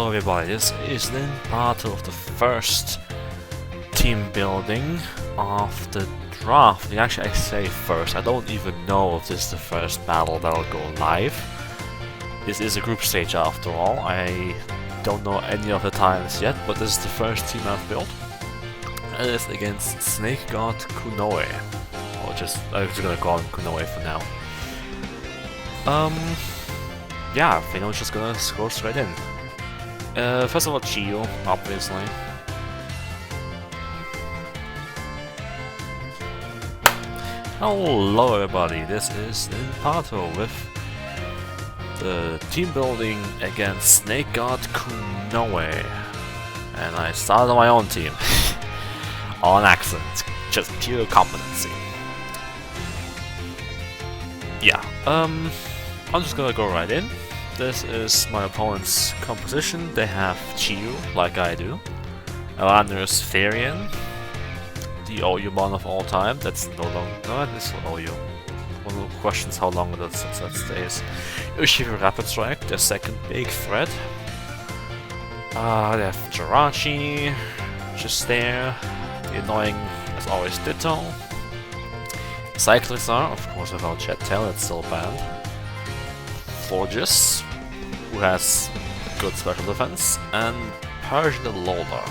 Hello everybody, this is then part of the first team building of the draft. Actually, I say first, I don't even know if this is the first battle that'll go live. This is a group stage after all. I don't know any of the times yet, but this is the first team I've built. And it's against snakegodkunoe. Or just, I'm just gonna call him Kunoe for now. Yeah, I think I'm just gonna go straight in. First of all, Chio, obviously. Hello everybody, this is Nimpato with the team building against snakegodkunoe. And I started on my own team. On accident, just pure competency. Yeah, I'm just gonna go right in. This is my opponent's composition. They have Chio, like I do. There's Farian, the OU mon of all time. That's no longer. No, it is OU. One of the questions how long it is since that stays. Urshifu Rapid Strike, their second big threat. They have Jirachi, just there. The annoying, as always, Ditto. Cyclizar, of course, without Jet Tail, it's still banned. Florges, who has good special defense, and Persian the Lola.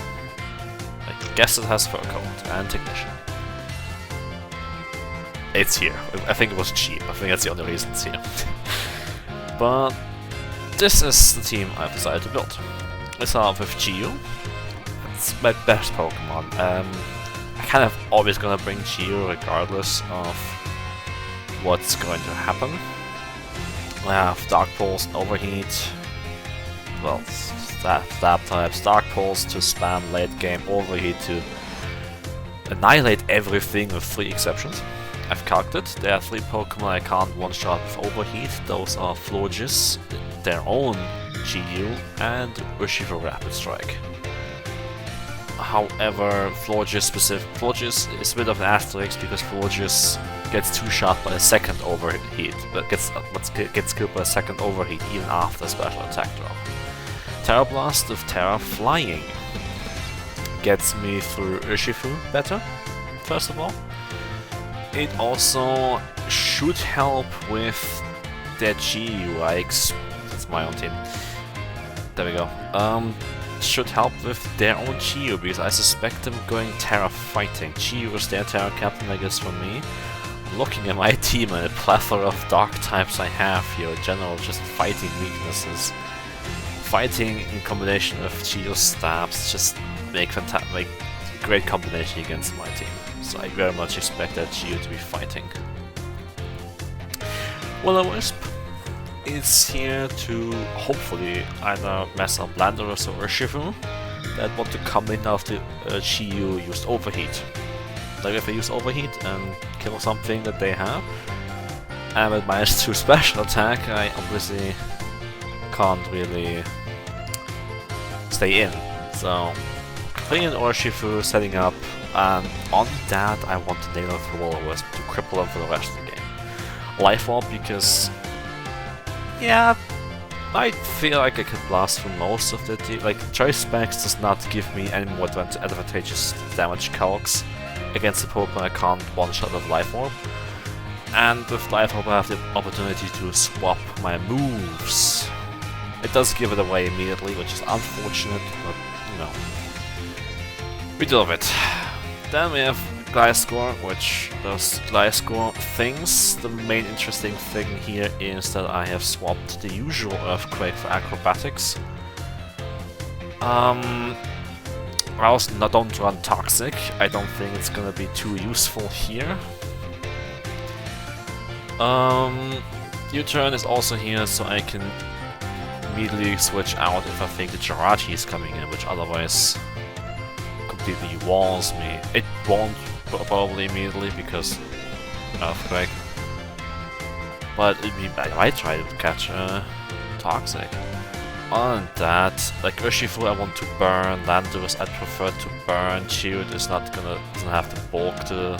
I guess it has Fur Coat and Technician. It's here. I think it was cheap. I think that's the only reason it's here. But this is the team I've decided to build. Let's start off with Chio. It's my best Pokemon. I kind of always gonna bring Chio regardless of what's going to happen. I have Dark Pulse and Overheat. Well, stab types. Dark Pulse to spam late game, Overheat to annihilate everything with 3 exceptions. I've calced it. There are 3 Pokemon I can't one-shot with Overheat. Those are Florges, their own Chio, and Urshifu Rapid Strike. However, Florges is a bit of an asterisk because Florges gets 2-shot by a second overheat, but gets killed by a second overheat even after a special attack drop. Terra Blast with Terra Flying gets me through Urshifu better, first of all. It also should help with their Chio. That's my own team. There we go. Should help with their own Chio, because I suspect them going Terra Fighting. Chio is their Terra Captain, I guess, for me. Looking at my team and the plethora of dark types I have here, in general, just fighting weaknesses. Fighting in combination with Chio stabs just make great combination against my team. So I very much expect that Chio to be fighting. Will-O-Wisp is here to hopefully either mess up Landorus or Urshifu that want to come in after Chio used Overheat. Like if I use Overheat and kill something that they have, and with -2 special attack, I obviously can't really stay in. So, putting in Urshifu, setting up, and on that I want to nail the Will-O-Wisp to cripple them for the rest of the game. Life Orb because, yeah, I feel like I can blast through most of the team. Like, Choice Specs does not give me any more advantageous damage calcs against the Pokemon I can't one-shot with Life Orb. And with Life Orb I have the opportunity to swap my moves. It does give it away immediately, which is unfortunate, but, you know, we deal with it. Then we have Gliscor, which does Gliscor things. The main interesting thing here is that I have swapped the usual Earthquake for Acrobatics. I also don't run Toxic. I don't think it's gonna be too useful here. U-Turn is also here, so I can immediately switch out if I think the Jirachi is coming in, which otherwise completely walls me. It won't probably immediately because Earthquake, but I might try to catch Toxic. On that, like Urshifu I want to burn, Landorus I'd prefer to burn, Chio doesn't have the bulk to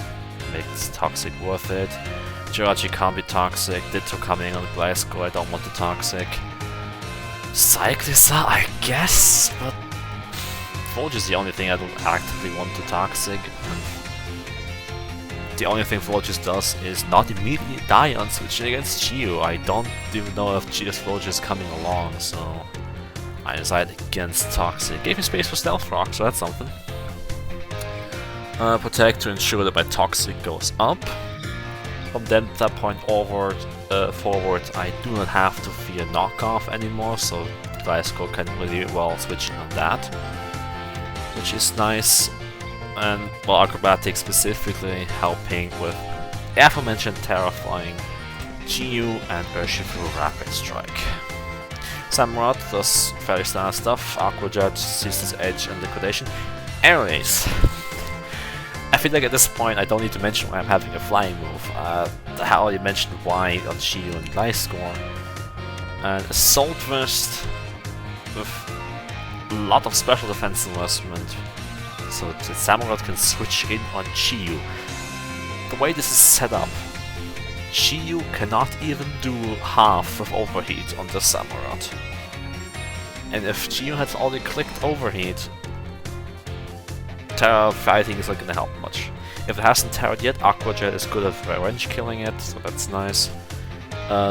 make this Toxic worth it. Jirachi can't be Toxic, Ditto coming on Gliscor, I don't want the Toxic. Cyclista, I guess, but Volge is the only thing I don't actively want to Toxic. And the only thing Volge does is not immediately die on switching against Geo. I don't even know if Geo's Volge is coming along, so I decided against Toxic. Gave me space for Stealth Rock, so that's something. Protect to ensure that my Toxic goes up. From then that point forward, I do not have to fear knockoff anymore, so Gliscor can really well switch in on that, which is nice. And well, Acrobatics specifically helping with the aforementioned Terrifying, Geo, and Urshifu Rapid Strike. Samurott does fairly standard stuff. Aqua Jet sees his edge and liquidation. Anyways, I feel like at this point I don't need to mention why I'm having a flying move. I already mentioned why on Geo and Gliscor. And Assault Vest with a lot of special defense investment, so that Samurott can switch in on Geo. The way this is set up, Geo cannot even do half of Overheat on the Samurott. And if Geo has already clicked Overheat, Terra fighting is not gonna help much. If it hasn't terrored yet, Aqua Jet is good at revenge killing it, so that's nice.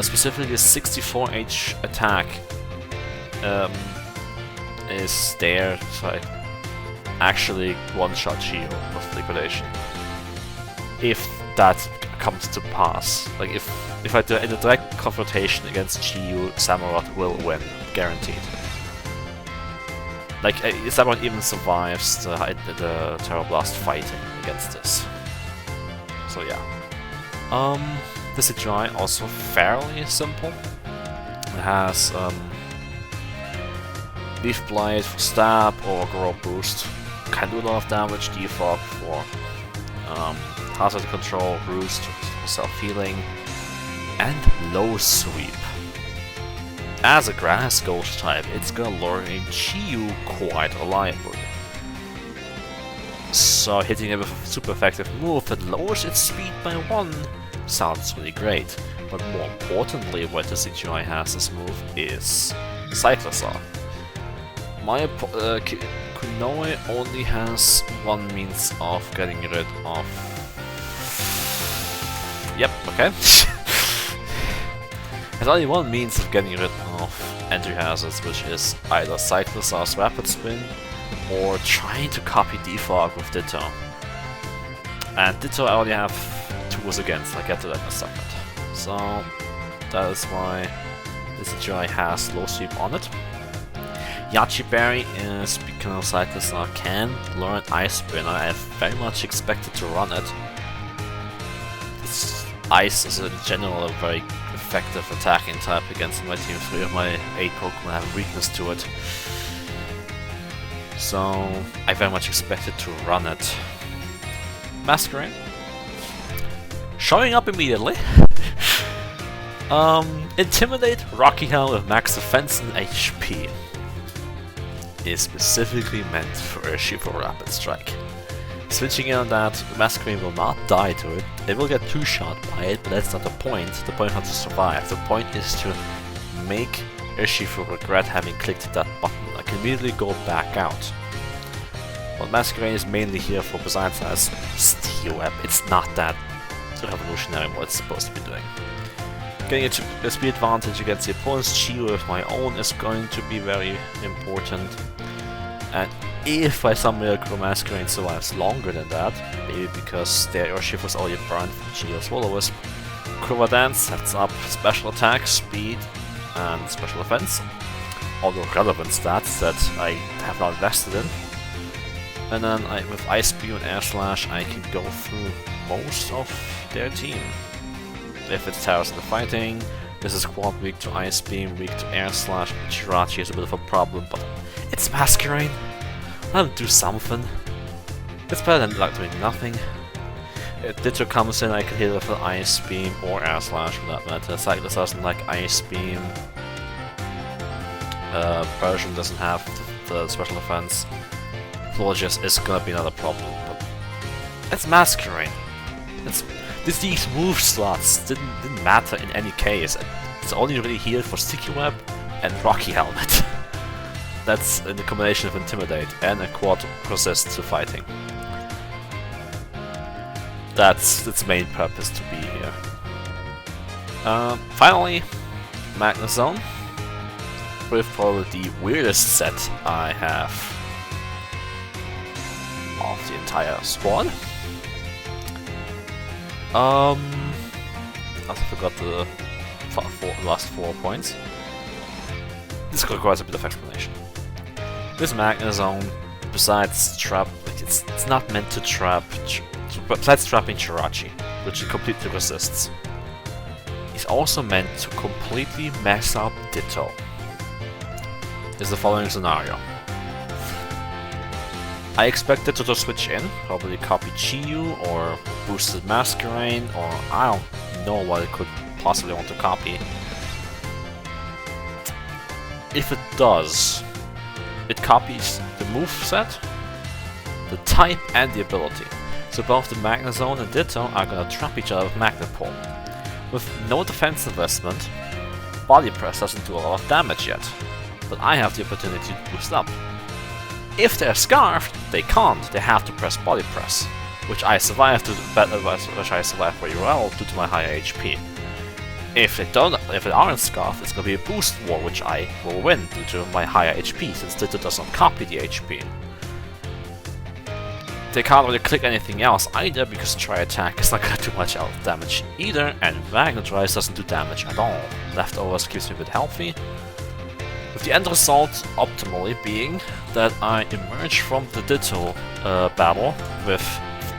Specifically the 64H attack is there, so I actually one-shot Geo with liquidation. If that comes to pass. Like if I do in a direct confrontation against Geo, Samurott will win, guaranteed. Like, Samurott even survives the Terror Blast fighting against this. So yeah. Decidueye also fairly simple. It has Leaf Blight for stab or Grow Boost. Can do a lot of damage, defog for hazard control, roost for self-healing, and low sweep. As a grass ghost type, it's gonna lure in Geo quite reliably. So hitting it with a super effective move that lowers its speed by 1 sounds really great. But more importantly, what the Decidueye has this move is Cyclosaur. My Kunoe only has one means of getting rid of... Yep, okay. There's only one means of getting rid of entry hazards, which is either Cyclosaur's Rapid Spin or trying to copy Defog with Ditto. And Ditto I only have tools against, I'll get to that in a second. So that is why this Decidueye has low sweep on it. Yachi Berry is because Cyclosaur can learn Ice Spin. I very much expected to run it. Ice is in general a very effective attacking type against my team. 3 of my 8 Pokemon have a weakness to it. So I very much expected to run it. Masquerain. Showing up immediately. Intimidate Rocky Helm with max defense and HP. Is specifically meant for Urshifu Rapid Strike. Switching in on that, Masquerain will not die to it. It will get 2-shot by it, but that's not the point. The point is not to survive. The point is to make Urshifu regret having clicked that button. I can immediately go back out. What Masquerain is mainly here for, besides as Steel Web, it's not that revolutionary what it's supposed to be doing. Getting a speed advantage against the opponent's Geo with my own is going to be very important. And if by some miracle Masquerain survives longer than that, maybe because their Urshifu was already burned from Geo's Will-O-Wisp, Quiver Dance sets up special attack, speed, and special defense. All the relevant stats that I have not invested in. And then with Ice Beam and Air Slash I can go through most of their team. If it's Terrace in the fighting, this is quad weak to Ice Beam, weak to Air Slash. Jirachi is a bit of a problem, but it's Masquerain. Let him do something. It's better than like doing nothing. If Ditto comes in, I can hit it with an Ice Beam or Air Slash for that matter. Cyclist doesn't like Ice Beam. Persian doesn't have the special defense. Florges is gonna be another problem, but it's Masquerain. These move slots didn't matter in any case. It's only really here for Sticky Web, and Rocky Helmet. That's in the combination of Intimidate and a quad resist to fighting. That's its main purpose to be here. Finally, Magnezone, with probably the weirdest set I have of the entire squad. I forgot the last 4 points. This requires a bit of explanation. This Magnezone, besides trap, it's not meant to trap. Besides trapping Jirachi, which it completely resists, it's also meant to completely mess up Ditto. Is the following scenario. I expect Ditto to switch in, probably copy Chiyu or boosted Masquerain, or I don't know what it could possibly want to copy. If it does, it copies the moveset, the type, and the ability. So both the Magnezone and Ditto are gonna trap each other with Magnet Pull. With no defense investment, Body Press doesn't do a lot of damage yet, but I have the opportunity to boost up. If they're scarfed, they can't, they have to press Body Press, which I survived very well due to my higher HP. If they aren't scarfed, it's gonna be a boost war, which I will win due to my higher HP, since Ditto doesn't copy the HP. They can't really click anything else either, because Tri Attack is not gonna do much damage either, and Magnetize doesn't do damage at all. Leftovers keeps me a bit healthy. With the end result optimally being that I emerge from the Ditto battle with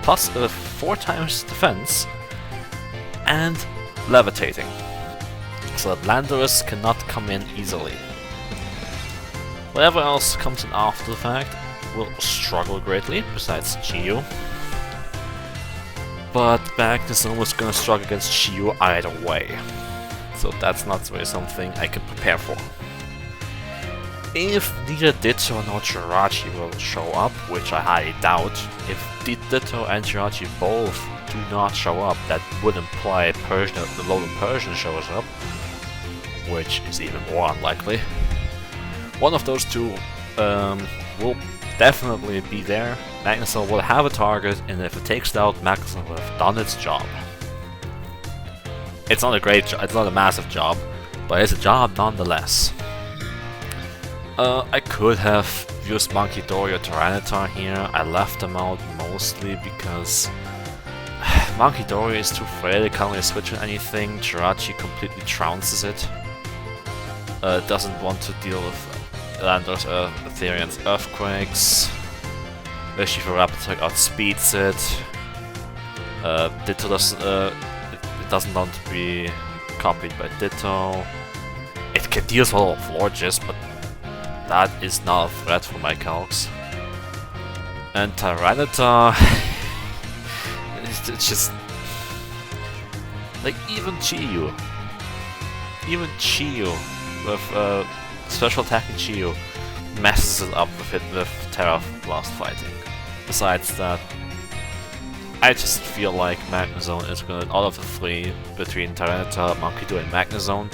plus 4 times defense and levitating, so that Landorus cannot come in easily. Whatever else comes in after the fact will struggle greatly, besides Chiyu. But Magnezone was gonna struggle against Chiyu either way, so that's not really something I can prepare for. If neither Ditto nor Jirachi will show up, which I highly doubt, if Ditto and Jirachi both do not show up, that would imply the Lowland Persian shows up, which is even more unlikely. One of those two will definitely be there. Magnezone will have a target, and if it takes it out, Magnezone will have done its job. It's not a great job, it's not a massive job, but it's a job nonetheless. I could have used Monkey Dory or Tyranitar here. I left them out mostly because Monkey Dory is too frail, it can't really switch on anything. Jirachi completely trounces it. Doesn't want to deal with Landor's Ethereum's Earthquakes. Shifu Rapid outspeeds it. Ditto doesn't want to be copied by Ditto. It can deal with a lot of Lorges, but that is not a threat for my calcs. And Tyranitar, it's just like even Chiyu with special attacking Chiyu messes it up with Terra Blast fighting. Besides that, I just feel like Magnezone is gonna, out of the 3 between Tyranitar, Monkey Dory, and Magnezone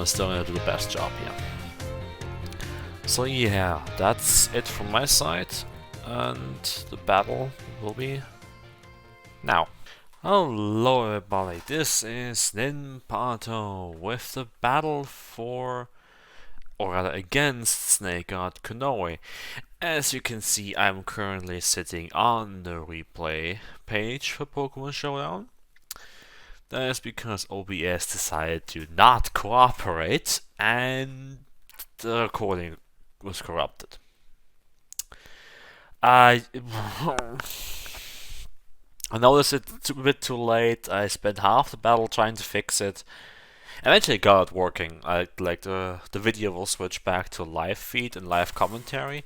is still gonna do the best job here. So yeah, that's it from my side, and the battle will be now. Hello everybody, this is Ninpato with the battle for, or rather against, snakegodkunoe. As you can see, I'm currently sitting on the replay page for Pokemon Showdown. That is because OBS decided to not cooperate, and the recording was corrupted. I noticed it a bit too late. I spent half the battle trying to fix it. Eventually got it working. The video will switch back to live feed and live commentary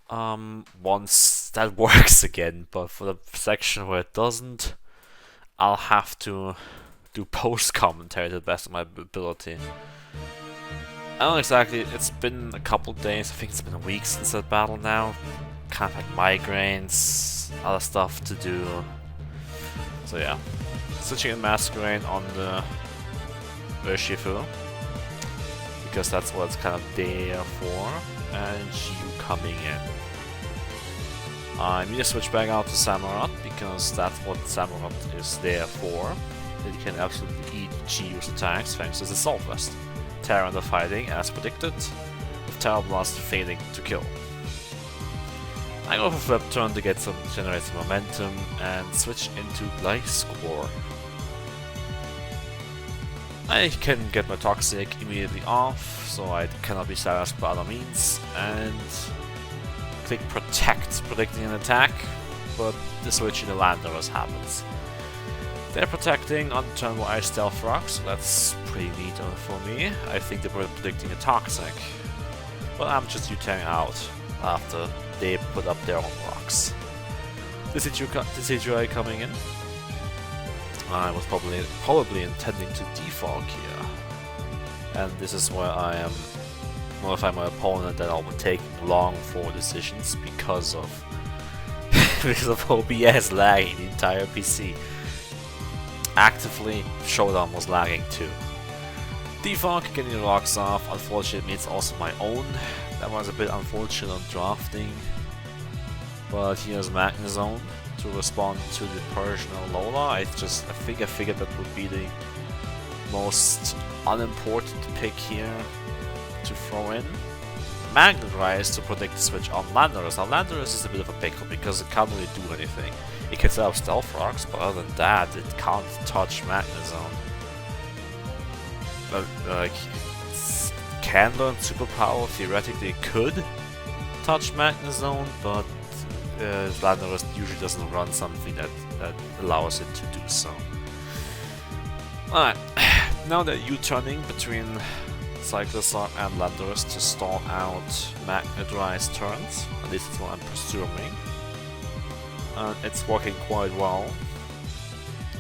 once that works again, but for the section where it doesn't, I'll have to do post commentary to the best of my ability. I don't know exactly, it's been a couple days, I think it's been a week since that battle now. Kind of like migraines, other stuff to do. So yeah, switching in Masquerain on the Urshifu. because that's what it's kind of there for, and you coming in. I need to switch back out to Samurott, because that's what Samurott is there for. It can absolutely eat G-U's attacks thanks to the Salt Vest. Tyranitar fighting as predicted, with Terra Blast failing to kill. I go for Flip Turn to generate some momentum and switch into Gliscor. I can get my Toxic immediately off, so I cannot be silenced by other means, and click Protect, predicting an attack, but the switch in the Landorus happens. They're protecting on turn 1 Ice Stealth Rock, so that's pretty neat for me. I think they were predicting a Toxic. But I'm just U-turning out after they put up their own rocks. Decidueye coming in. I was probably intending to defog here. And this is where I am modifying my opponent that I'll be taking long for decisions because of OBS lagging the entire PC. Actively, Showdown was lagging too. Defog, getting the rocks off, unfortunately it's also my own. That was a bit unfortunate on drafting. But here's Magnezone to respond to the Persian Alola. I figured that would be the most unimportant pick here to throw in. Magnezone to predict the switch on Landorus. Now Landorus is a bit of a pickle because it can't really do anything. It can set up Stealth Rocks, but other than that, it can't touch Magnezone. Like, can learn Superpower, theoretically it could touch Magnezone, but Landorus usually doesn't run something that allows it to do so. Alright, now they're U-turning between Cyclosar and Landorus to stall out Magnedrai's turns, at least that's what I'm presuming. And it's working quite well,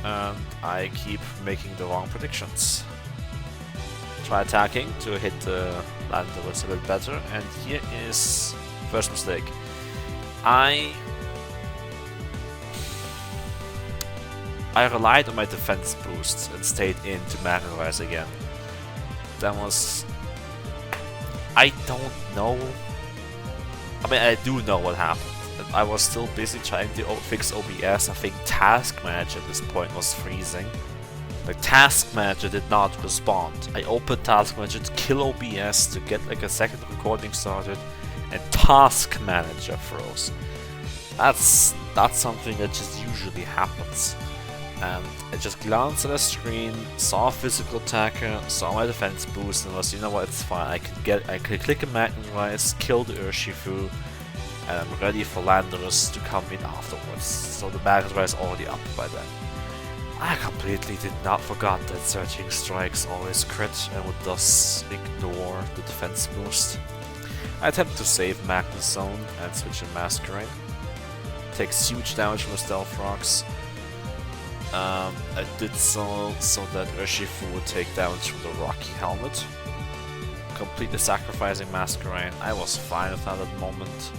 and I keep making the wrong predictions. Try attacking to hit the Landorus a bit better, and here is first mistake. I relied on my defense boosts and stayed in to Magnezone again. That was... I don't know. I mean, I do know what happened. I was still busy trying to fix OBS. I think Task Manager at this point was freezing. Like, Task Manager did not respond. I opened Task Manager to kill OBS to get like a second recording started, and Task Manager froze. That's something that just usually happens. And I just glanced at the screen, saw a physical attacker, saw my defense boost, and was, you know what, it's fine. I can click a Magnezone, kill the Urshifu, and I'm ready for Landorus to come in afterwards. So the Magnezone is already up by then. I completely did not forget that Searching Strikes always crit and would thus ignore the defense boost. I attempt to save Magnezone and switch in Masquerain. Takes huge damage from the Stealth Rocks. I did so that Urshifu would take damage from the Rocky Helmet. Completely sacrificing Masquerain. I was fine with that at the moment.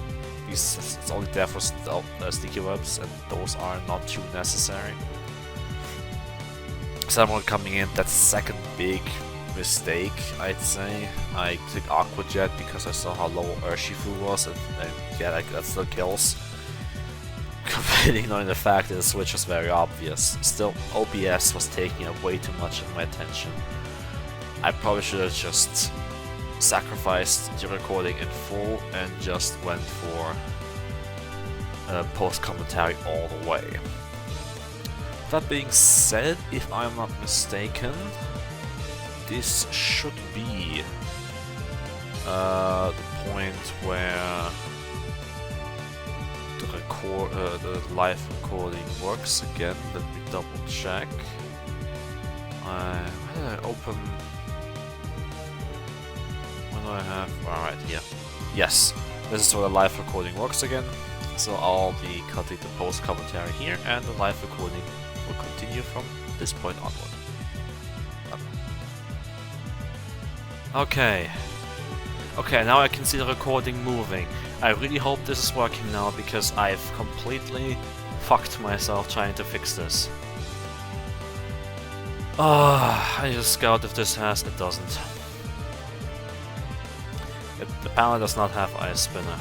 Because it's only there for sticky webs, and those are not too necessary. Samurott coming in, that's second big mistake, I'd say. I clicked Aqua Jet because I saw how low Urshifu was, and yeah, like, that still kills. Completely ignoring the fact that the switch was very obvious. Still, OBS was taking up way too much of my attention. I probably should have just sacrificed the recording in full and just went for post-commentary all the way. That being said, if I'm not mistaken, this should be the point where the live recording works again. Let me double check. Where did I open? What do I have? Alright, here. Yes, this is where the live recording works again. So I'll be cutting the post commentary here, and the live recording will continue from this point onward. Okay. Okay, now I can see the recording moving. I really hope this is working now, because I've completely fucked myself trying to fix this. I just scout if this has, it doesn't. The panel does not have Ice Spinner.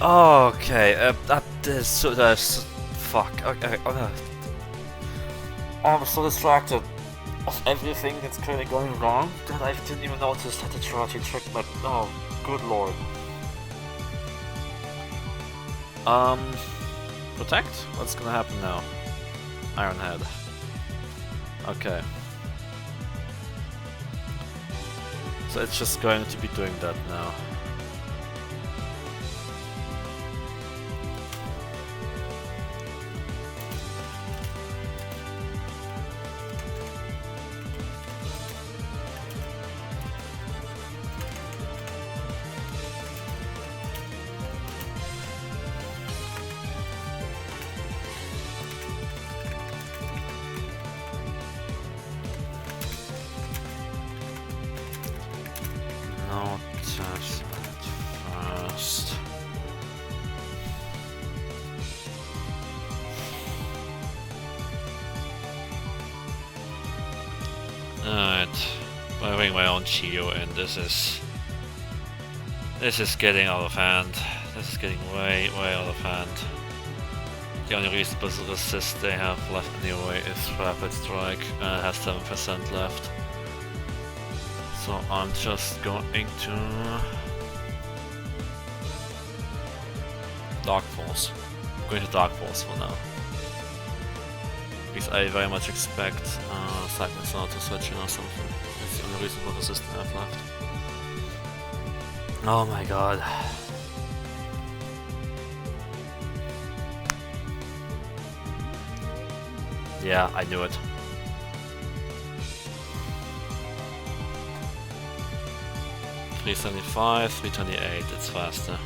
Okay, fuck. Okay, I'm so distracted of everything that's currently going wrong that I didn't even notice that the Tyranitar tricked my. Oh, good lord. Protect? What's gonna happen now? Iron Head. Okay. So it's just going to be doing that now. Alright, I'm having my own Chio, and this is getting out of hand. This is getting way out of hand. The only reasonable resist they have left anyway is Rapid Strike, and it has 7% left. So I'm just going to Dark Force. I'm going to Dark Force for now. Because I very much expect Magnezone to switch in or something. It's the only reasonable resistance I have left. Oh my god. Yeah, I knew it. $375, $328, it's faster.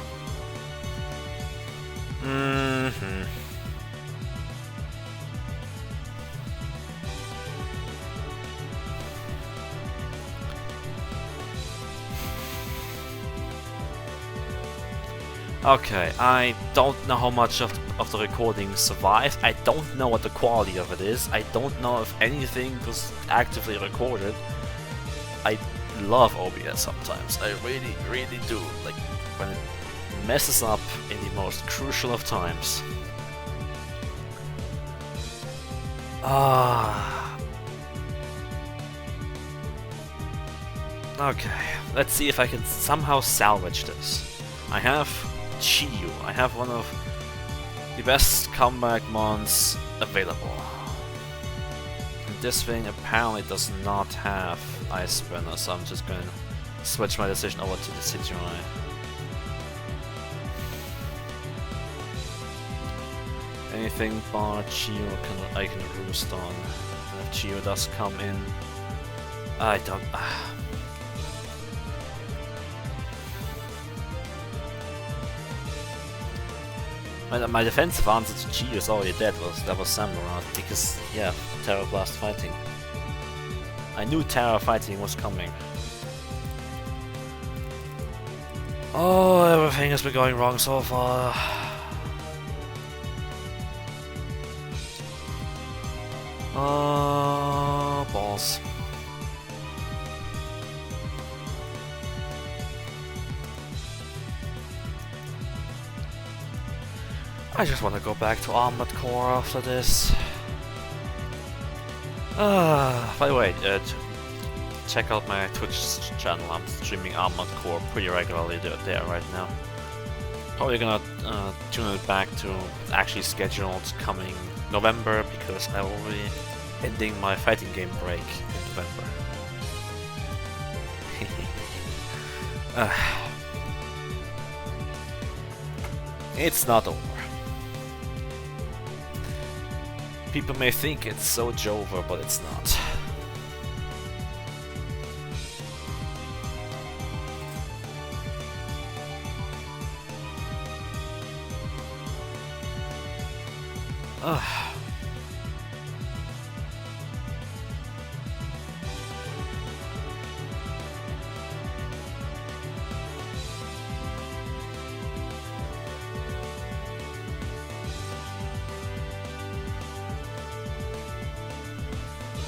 Okay, I don't know how much of the recording survived. I don't know what the quality of it is. I don't know if anything was actively recorded. I love OBS sometimes. I really do. Like, when it messes up in the most crucial of times. Okay, let's see if I can somehow salvage this. I have Chiyu. I have one of the best comeback mons available. And this thing apparently does not have Ice Spinner, so I'm just going to switch my decision over to the Decidueye. Anything bar Chiyu I can roost on. And if Chiyu does come in, I don't. My defensive answer to Chiyu is already dead. That was Samurott, because yeah, Terra Blast fighting. I knew Terra fighting was coming. Oh, everything has been going wrong so far. Balls. I just want to go back to Armored Core after this. By the way, check out my Twitch channel. I'm streaming Armored Core pretty regularly there right now. Probably gonna tune it back to actually scheduled coming November because I will be ending my fighting game break in November. It's not over. People may think it's so over, but it's not.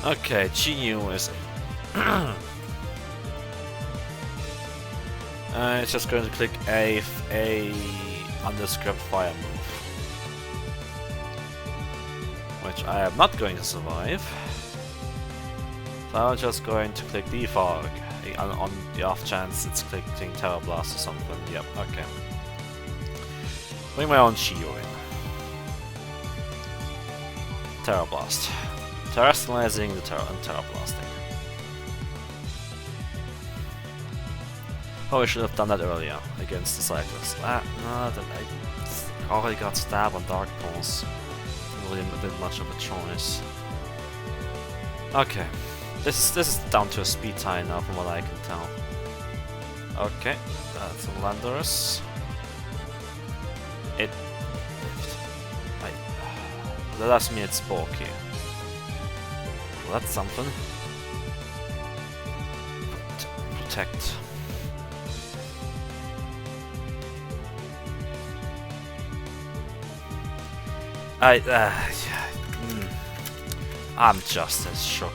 Okay, GU is it's just going to click A undescript fire move, which I am not going to survive. So I'm just going to click defog on the off chance it's clicking Terra Blast or something. Yep, okay. Bring my own GU in. Terra Blast. Terrestrializing the Terra and Terra Blasting. Oh, I should have done that earlier against the Cyclist. No, I already got stabbed on Dark Pulse. Really didn't much of a choice. Okay, this is down to a speed tie now, from what I can tell. Okay, that's a Landorus. That left me at Sporky. Well, that's something. Protect. I'm just as shook.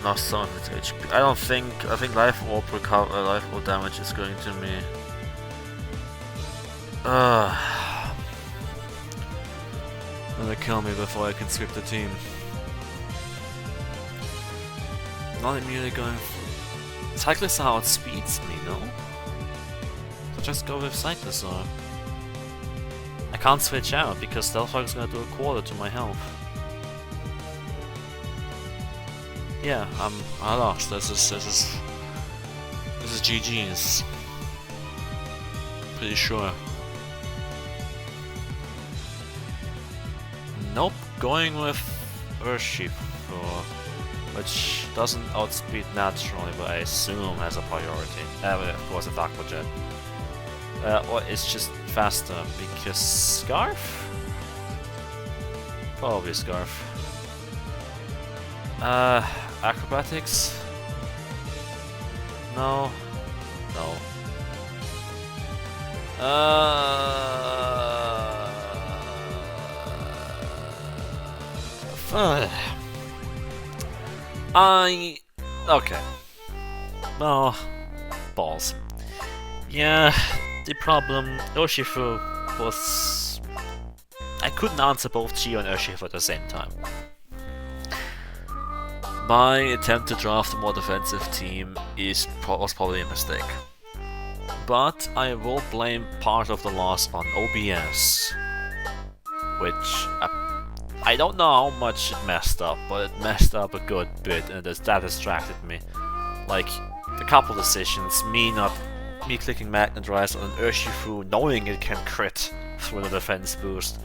Lost some of its HP. I think life orb damage is going to be gonna kill me before I can skip the team. Not immediately going for Cyclosaur outspeeds me, no? So just go with Cyclosaur. I can't switch out because Stealthrock is gonna do a quarter to my health. Yeah, I lost. This is GG's. Pretty sure. Nope, going with Urshifu, which doesn't outspeed naturally, but I assume has a priority. Of course, it's Aqua Jet. Or it's just faster because Scarf? Probably Scarf. Acrobatics? No. No. Okay. Oh, balls. Yeah, the problem, Urshifu was... I couldn't answer both Geo and Urshifu at the same time. My attempt to draft a more defensive team was probably a mistake. But I will blame part of the loss on OBS, which I don't know how much it messed up, but it messed up a good bit, and that distracted me. Like, a couple decisions, me clicking Magnezone on an Urshifu knowing it can crit through the defense boost.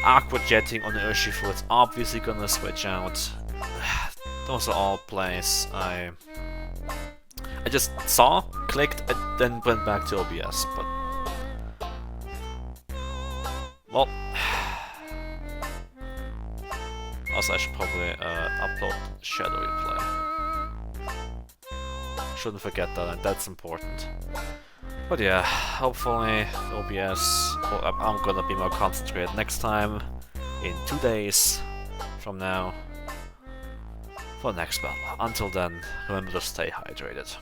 Aqua Jetting on the Urshifu, it's obviously gonna switch out. Those are all plays I just saw, clicked, and then went back to OBS, but... Well... Also, I should probably upload Shadow Replay. Shouldn't forget that, and that's important. But yeah, hopefully OBS, I'm gonna be more concentrated next time, in 2 days from now, for the next battle. Until then, remember to stay hydrated.